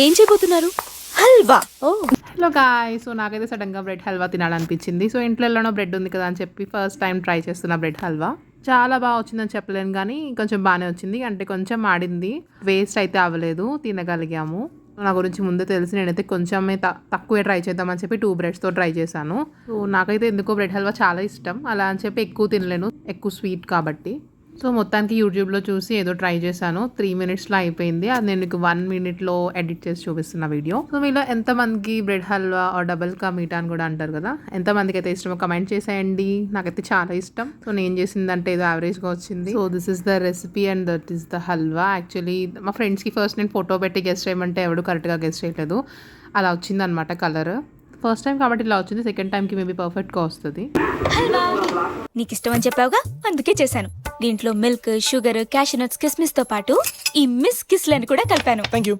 ఏం చేయబోతున్నారు? హల్వా. ఓ hello guys, so నాకైతే సడన్గా బ్రెడ్ హల్వా తినాలనిపించింది. సో ఇంట్లో ఎలానో బ్రెడ్ ఉంది కదా అని చెప్పి ఫస్ట్ టైం ట్రై చేస్తున్న బ్రెడ్ హల్వా. చాలా బాగా వచ్చిందని చెప్పలేను కానీ కొంచెం బాగానే వచ్చింది. అంటే కొంచెం ఆడింది, వేస్ట్ అయితే అవ్వలేదు, తినగలిగాము. నా గురించి ముందే తెలిసి నేనైతే కొంచెమే తక్కువే ట్రై చేద్దామని చెప్పి 2 బ్రెడ్స్తో ట్రై చేశాను. సో నాకైతే ఎందుకో బ్రెడ్ హల్వా చాలా ఇష్టం. అలా అని చెప్పి ఎక్కువ తినలేను, ఎక్కువ స్వీట్ కాబట్టి. సో మొత్తానికి యూట్యూబ్లో చూసి ఏదో ట్రై చేశాను. 3 మినిట్స్లో అయిపోయింది. అది నేను 1 మినిట్లో ఎడిట్ చేసి చూపిస్తున్న వీడియో. సో మీలో ఎంతమందికి bread halwa are double ka meetha అని కూడా అంటారు కదా, ఎంతమందికి అయితే ఇష్టమో కమెంట్ చేసేయండి. నాకైతే చాలా ఇష్టం. సో నేను చేసిందంటే ఏదో యావరేజ్గా వచ్చింది. So this is the recipe and that is the halwa. Actually మా ఫ్రెండ్స్కి ఫస్ట్ నేను ఫోటో పెట్టి గెస్ట్ చేయమంటే ఎవడు కరెక్ట్గా గెస్ట్ చేయలేదు. అలా వచ్చిందనమాట కలర్. ఫస్ట్ టైం కాబట్టి ఇలా వచ్చింది, సెకండ్ టైంకి మేబీ పర్ఫెక్ట్గా వస్తుంది. హల్వా నీకు ఇష్టం అని చెప్పావుగా, అందుకే చేశాను. దీంట్లో మిల్క్, షుగర్, క్యాషూ నట్స్, కిస్మిస్ తో పాటు ఈ మిస్ కిస్లను కూడా కలిపాను. Thank you.